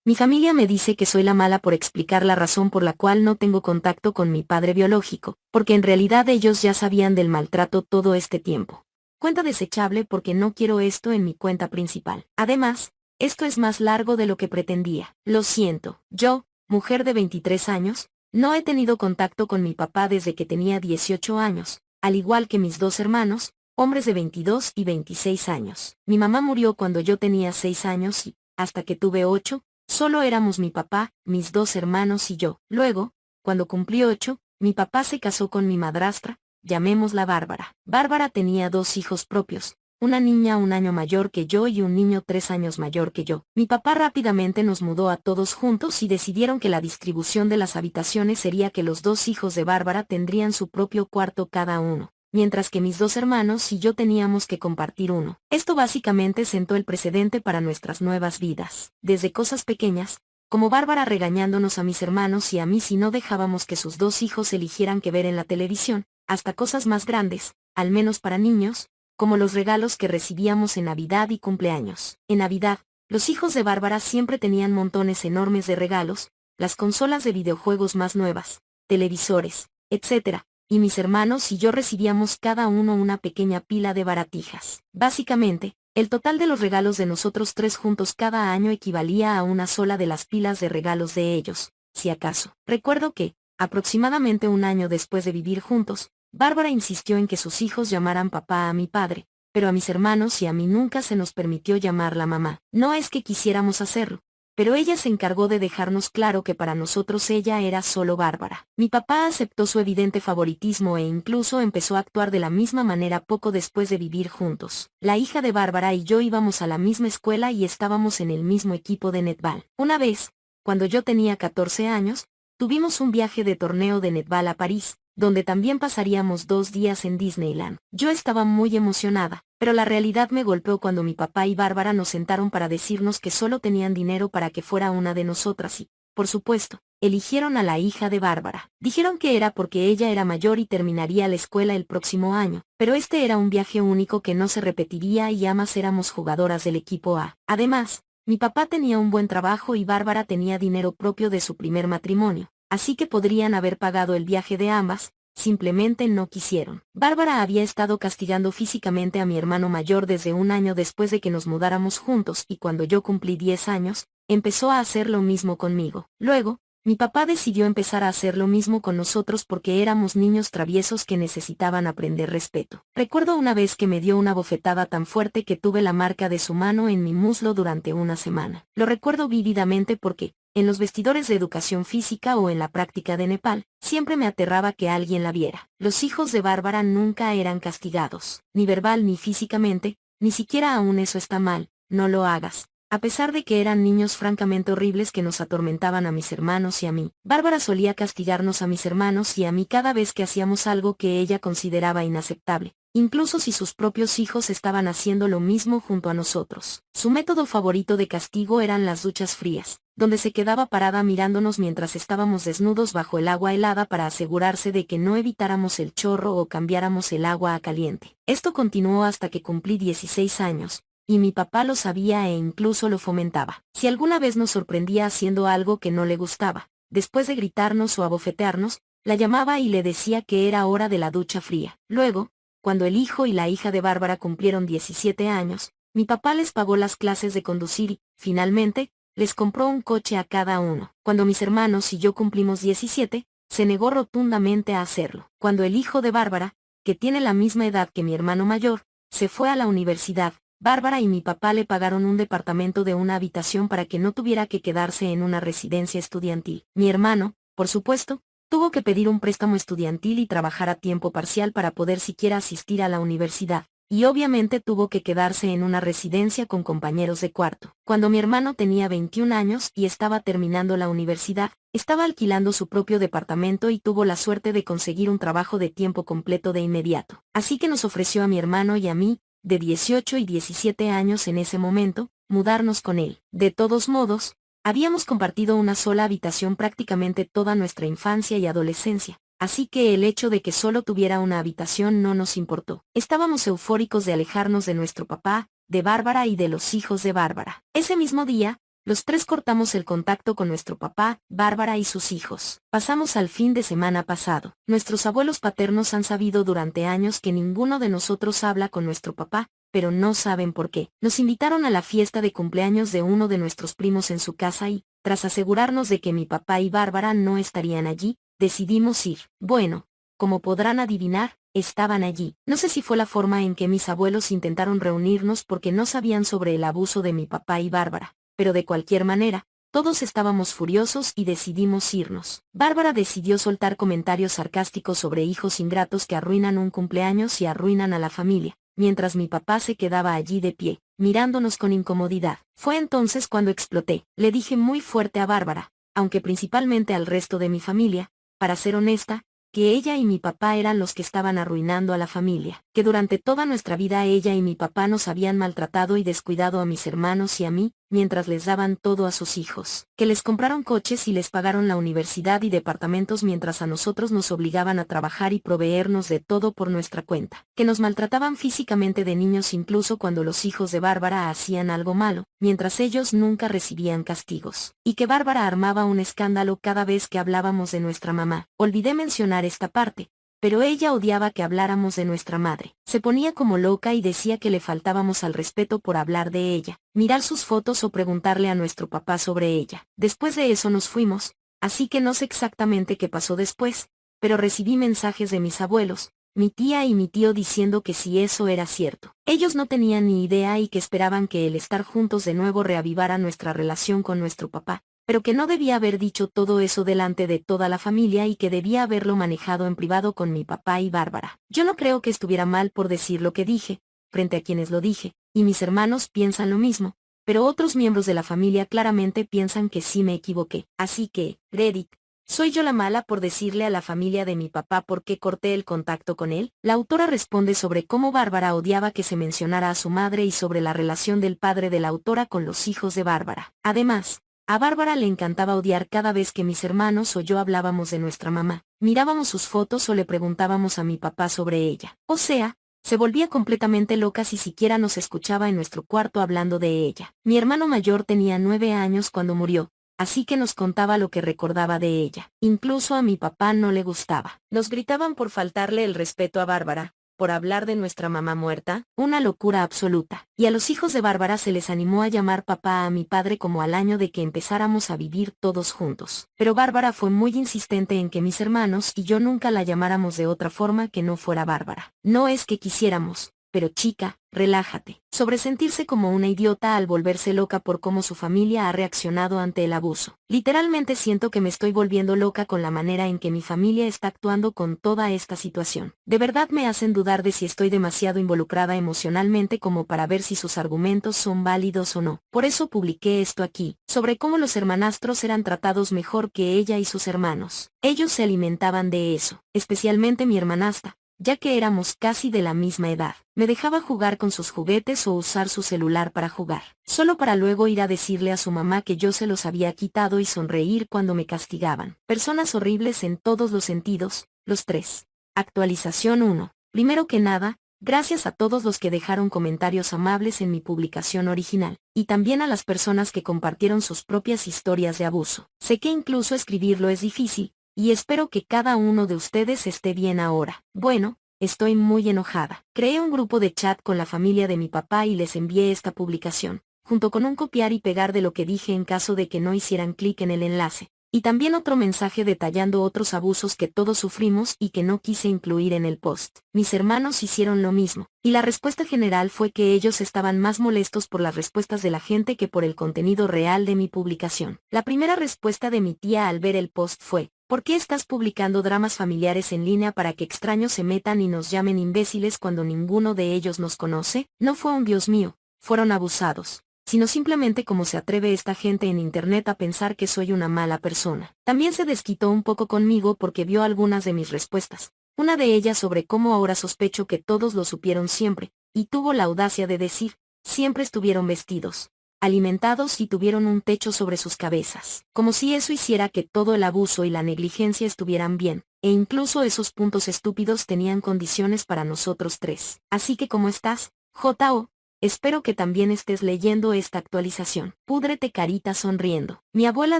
Mi familia me dice que soy la mala por explicar la razón por la cual no tengo contacto con mi padre biológico, porque en realidad ellos ya sabían del maltrato todo este tiempo. Cuenta desechable porque no quiero esto en mi cuenta principal. Además, esto es más largo de lo que pretendía. Lo siento, yo, mujer de 23 años, no he tenido contacto con mi papá desde que tenía 18 años, al igual que mis dos hermanos, hombres de 22 y 26 años. Mi mamá murió cuando yo tenía 6 años y, hasta que tuve 8, solo éramos mi papá, mis dos hermanos y yo. Luego, cuando cumplí 8, mi papá se casó con mi madrastra, llamémosla Bárbara. Bárbara tenía dos hijos propios, una niña 1 año mayor que yo y un niño 3 años mayor que yo. Mi papá rápidamente nos mudó a todos juntos y decidieron que la distribución de las habitaciones sería que los dos hijos de Bárbara tendrían su propio cuarto cada uno, mientras que mis dos hermanos y yo teníamos que compartir uno. Esto básicamente sentó el precedente para nuestras nuevas vidas. Desde cosas pequeñas, como Bárbara regañándonos a mis hermanos y a mí si no dejábamos que sus dos hijos eligieran qué ver en la televisión, hasta cosas más grandes, al menos para niños, como los regalos que recibíamos en Navidad y cumpleaños. En Navidad, los hijos de Bárbara siempre tenían montones enormes de regalos, las consolas de videojuegos más nuevas, televisores, etc., y mis hermanos y yo recibíamos cada uno una pequeña pila de baratijas. Básicamente, el total de los regalos de nosotros tres juntos cada año equivalía a una sola de las pilas de regalos de ellos, si acaso. Recuerdo que, aproximadamente 1 año después de vivir juntos, Bárbara insistió en que sus hijos llamaran papá a mi padre, pero a mis hermanos y a mí nunca se nos permitió llamarla mamá. No es que quisiéramos hacerlo, pero ella se encargó de dejarnos claro que para nosotros ella era solo Bárbara. Mi papá aceptó su evidente favoritismo e incluso empezó a actuar de la misma manera poco después de vivir juntos. La hija de Bárbara y yo íbamos a la misma escuela y estábamos en el mismo equipo de netball. Una vez, cuando yo tenía 14 años, tuvimos un viaje de torneo de netball a París, donde también pasaríamos 2 días en Disneyland. Yo estaba muy emocionada, pero la realidad me golpeó cuando mi papá y Bárbara nos sentaron para decirnos que solo tenían dinero para que fuera una de nosotras y, por supuesto, eligieron a la hija de Bárbara. Dijeron que era porque ella era mayor y terminaría la escuela el próximo año, pero este era un viaje único que no se repetiría y ambas éramos jugadoras del equipo A. Además, mi papá tenía un buen trabajo y Bárbara tenía dinero propio de su primer matrimonio, así que podrían haber pagado el viaje de ambas, simplemente no quisieron. Bárbara había estado castigando físicamente a mi hermano mayor desde 1 año después de que nos mudáramos juntos y cuando yo cumplí 10 años, empezó a hacer lo mismo conmigo. Luego, mi papá decidió empezar a hacer lo mismo con nosotros porque éramos niños traviesos que necesitaban aprender respeto. Recuerdo una vez que me dio una bofetada tan fuerte que tuve la marca de su mano en mi muslo durante una semana. Lo recuerdo vívidamente porque, en los vestidores de educación física o en la práctica de Nepal, siempre me aterraba que alguien la viera. Los hijos de Bárbara nunca eran castigados, ni verbal ni físicamente, ni siquiera aún eso está mal, no lo hagas. A pesar de que eran niños francamente horribles que nos atormentaban a mis hermanos y a mí, Bárbara solía castigarnos a mis hermanos y a mí cada vez que hacíamos algo que ella consideraba inaceptable, incluso si sus propios hijos estaban haciendo lo mismo junto a nosotros. Su método favorito de castigo eran las duchas frías, donde se quedaba parada mirándonos mientras estábamos desnudos bajo el agua helada para asegurarse de que no evitáramos el chorro o cambiáramos el agua a caliente. Esto continuó hasta que cumplí 16 años. Y mi papá lo sabía e incluso lo fomentaba. Si alguna vez nos sorprendía haciendo algo que no le gustaba, después de gritarnos o abofetearnos, la llamaba y le decía que era hora de la ducha fría. Luego, cuando el hijo y la hija de Bárbara cumplieron 17 años, mi papá les pagó las clases de conducir y, finalmente, les compró un coche a cada uno. Cuando mis hermanos y yo cumplimos 17, se negó rotundamente a hacerlo. Cuando el hijo de Bárbara, que tiene la misma edad que mi hermano mayor, se fue a la universidad, Bárbara y mi papá le pagaron un departamento de una habitación para que no tuviera que quedarse en una residencia estudiantil. Mi hermano, por supuesto, tuvo que pedir un préstamo estudiantil y trabajar a tiempo parcial para poder siquiera asistir a la universidad, y obviamente tuvo que quedarse en una residencia con compañeros de cuarto. Cuando mi hermano tenía 21 años y estaba terminando la universidad, estaba alquilando su propio departamento y tuvo la suerte de conseguir un trabajo de tiempo completo de inmediato. Así que nos ofreció a mi hermano y a mí, de 18 y 17 años en ese momento, mudarnos con él. De todos modos, habíamos compartido una sola habitación prácticamente toda nuestra infancia y adolescencia, así que el hecho de que solo tuviera una habitación no nos importó. Estábamos eufóricos de alejarnos de nuestro papá, de Bárbara y de los hijos de Bárbara. Ese mismo día, Los tres cortamos el contacto con nuestro papá, Bárbara y sus hijos. Pasamos al fin de semana pasado. Nuestros abuelos paternos han sabido durante años que ninguno de nosotros habla con nuestro papá, pero no saben por qué. Nos invitaron a la fiesta de cumpleaños de uno de nuestros primos en su casa y, tras asegurarnos de que mi papá y Bárbara no estarían allí, decidimos ir. Bueno, como podrán adivinar, estaban allí. No sé si fue la forma en que mis abuelos intentaron reunirnos porque no sabían sobre el abuso de mi papá y Bárbara, pero de cualquier manera, todos estábamos furiosos y decidimos irnos. Bárbara decidió soltar comentarios sarcásticos sobre hijos ingratos que arruinan un cumpleaños y arruinan a la familia, mientras mi papá se quedaba allí de pie, mirándonos con incomodidad. Fue entonces cuando exploté. Le dije muy fuerte a Bárbara, aunque principalmente al resto de mi familia, para ser honesta, que ella y mi papá eran los que estaban arruinando a la familia, que durante toda nuestra vida ella y mi papá nos habían maltratado y descuidado a mis hermanos y a mí, mientras les daban todo a sus hijos, que les compraron coches y les pagaron la universidad y departamentos mientras a nosotros nos obligaban a trabajar y proveernos de todo por nuestra cuenta, que nos maltrataban físicamente de niños incluso cuando los hijos de Bárbara hacían algo malo, mientras ellos nunca recibían castigos, y que Bárbara armaba un escándalo cada vez que hablábamos de nuestra mamá. Olvidé mencionar esta parte, pero ella odiaba que habláramos de nuestra madre. Se ponía como loca y decía que le faltábamos al respeto por hablar de ella, mirar sus fotos o preguntarle a nuestro papá sobre ella. Después de eso nos fuimos, así que no sé exactamente qué pasó después, pero recibí mensajes de mis abuelos, mi tía y mi tío diciendo que si eso era cierto. Ellos no tenían ni idea y que esperaban que el estar juntos de nuevo reavivara nuestra relación con nuestro papá, pero que no debía haber dicho todo eso delante de toda la familia y que debía haberlo manejado en privado con mi papá y Bárbara. Yo no creo que estuviera mal por decir lo que dije, frente a quienes lo dije, y mis hermanos piensan lo mismo, pero otros miembros de la familia claramente piensan que sí me equivoqué. Así que, Reddit, ¿soy yo la mala por decirle a la familia de mi papá por qué corté el contacto con él? La autora responde sobre cómo Bárbara odiaba que se mencionara a su madre y sobre la relación del padre de la autora con los hijos de Bárbara. Además, a Bárbara le encantaba odiar cada vez que mis hermanos o yo hablábamos de nuestra mamá, mirábamos sus fotos o le preguntábamos a mi papá sobre ella. O sea, se volvía completamente loca si siquiera nos escuchaba en nuestro cuarto hablando de ella. Mi hermano mayor tenía 9 años cuando murió, así que nos contaba lo que recordaba de ella. Incluso a mi papá no le gustaba. Nos gritaban por faltarle el respeto a Bárbara, por hablar de nuestra mamá muerta, una locura absoluta. Y a los hijos de Bárbara se les animó a llamar papá a mi padre como al año de que empezáramos a vivir todos juntos. Pero Bárbara fue muy insistente en que mis hermanos y yo nunca la llamáramos de otra forma que no fuera Bárbara. No es que quisiéramos, pero chica, relájate. Sobre sentirse como una idiota al volverse loca por cómo su familia ha reaccionado ante el abuso. Literalmente siento que me estoy volviendo loca con la manera en que mi familia está actuando con toda esta situación. De verdad me hacen dudar de si estoy demasiado involucrada emocionalmente como para ver si sus argumentos son válidos o no. Por eso publiqué esto aquí, sobre cómo los hermanastros eran tratados mejor que ella y sus hermanos. Ellos se alimentaban de eso, especialmente mi hermanastra, ya que éramos casi de la misma edad. Me dejaba jugar con sus juguetes o usar su celular para jugar, solo para luego ir a decirle a su mamá que yo se los había quitado y sonreír cuando me castigaban. Personas horribles en todos los sentidos, los tres. Actualización 1. Primero que nada, gracias a todos los que dejaron comentarios amables en mi publicación original, y también a las personas que compartieron sus propias historias de abuso. Sé que incluso escribirlo es difícil, y espero que cada uno de ustedes esté bien ahora. Bueno, estoy muy enojada. Creé un grupo de chat con la familia de mi papá y les envié esta publicación, junto con un copiar y pegar de lo que dije en caso de que no hicieran clic en el enlace, y también otro mensaje detallando otros abusos que todos sufrimos y que no quise incluir en el post. Mis hermanos hicieron lo mismo, y la respuesta general fue que ellos estaban más molestos por las respuestas de la gente que por el contenido real de mi publicación. La primera respuesta de mi tía al ver el post fue: ¿por qué estás publicando dramas familiares en línea para que extraños se metan y nos llamen imbéciles cuando ninguno de ellos nos conoce? No fue un Dios mío, fueron abusados, sino simplemente cómo se atreve esta gente en internet a pensar que soy una mala persona. También se desquitó un poco conmigo porque vio algunas de mis respuestas, una de ellas sobre cómo ahora sospecho que todos lo supieron siempre, y tuvo la audacia de decir: siempre estuvieron vestidos, alimentados y tuvieron un techo sobre sus cabezas. Como si eso hiciera que todo el abuso y la negligencia estuvieran bien, e incluso esos puntos estúpidos tenían condiciones para nosotros tres. Así que ¿cómo estás, J.O.? Espero que también estés leyendo esta actualización. Púdrete carita sonriendo. Mi abuela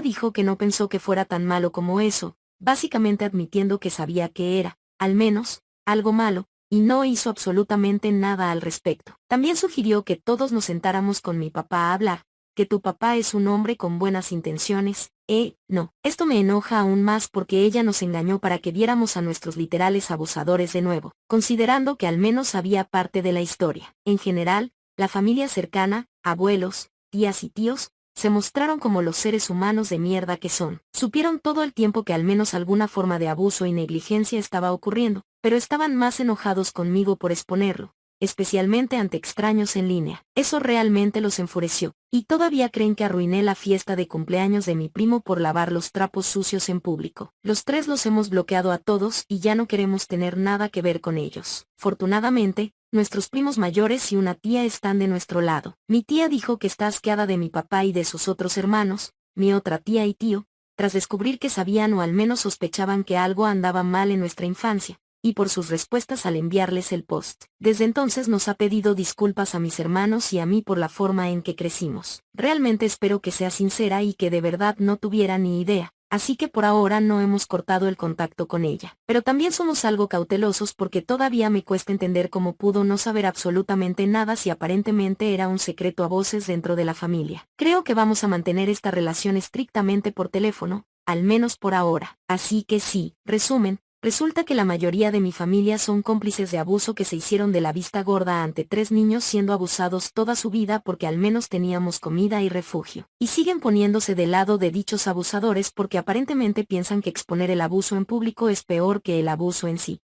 dijo que no pensó que fuera tan malo como eso, básicamente admitiendo que sabía que era, al menos, algo malo, y no hizo absolutamente nada al respecto. También sugirió que todos nos sentáramos con mi papá a hablar, que tu papá es un hombre con buenas intenciones. No. Esto me enoja aún más porque ella nos engañó para que viéramos a nuestros literales abusadores de nuevo, considerando que al menos sabía parte de la historia. En general, la familia cercana, abuelos, tías y tíos, se mostraron como los seres humanos de mierda que son. Supieron todo el tiempo que al menos alguna forma de abuso y negligencia estaba ocurriendo, pero estaban más enojados conmigo por exponerlo, especialmente ante extraños en línea. Eso realmente los enfureció, y todavía creen que arruiné la fiesta de cumpleaños de mi primo por lavar los trapos sucios en público. Los tres los hemos bloqueado a todos y ya no queremos tener nada que ver con ellos. Fortunadamente, nuestros primos mayores y una tía están de nuestro lado. Mi tía dijo que está asqueada de mi papá y de sus otros hermanos, mi otra tía y tío, tras descubrir que sabían o al menos sospechaban que algo andaba mal en nuestra infancia, y por sus respuestas al enviarles el post. Desde entonces nos ha pedido disculpas a mis hermanos y a mí por la forma en que crecimos. Realmente espero que sea sincera y que de verdad no tuviera ni idea, así que por ahora no hemos cortado el contacto con ella. Pero también somos algo cautelosos porque todavía me cuesta entender cómo pudo no saber absolutamente nada si aparentemente era un secreto a voces dentro de la familia. Creo que vamos a mantener esta relación estrictamente por teléfono, al menos por ahora. Así que sí, resumen. Resulta que la mayoría de mi familia son cómplices de abuso que se hicieron de la vista gorda ante 3 niños siendo abusados toda su vida porque al menos teníamos comida y refugio. Y siguen poniéndose del lado de dichos abusadores porque aparentemente piensan que exponer el abuso en público es peor que el abuso en sí.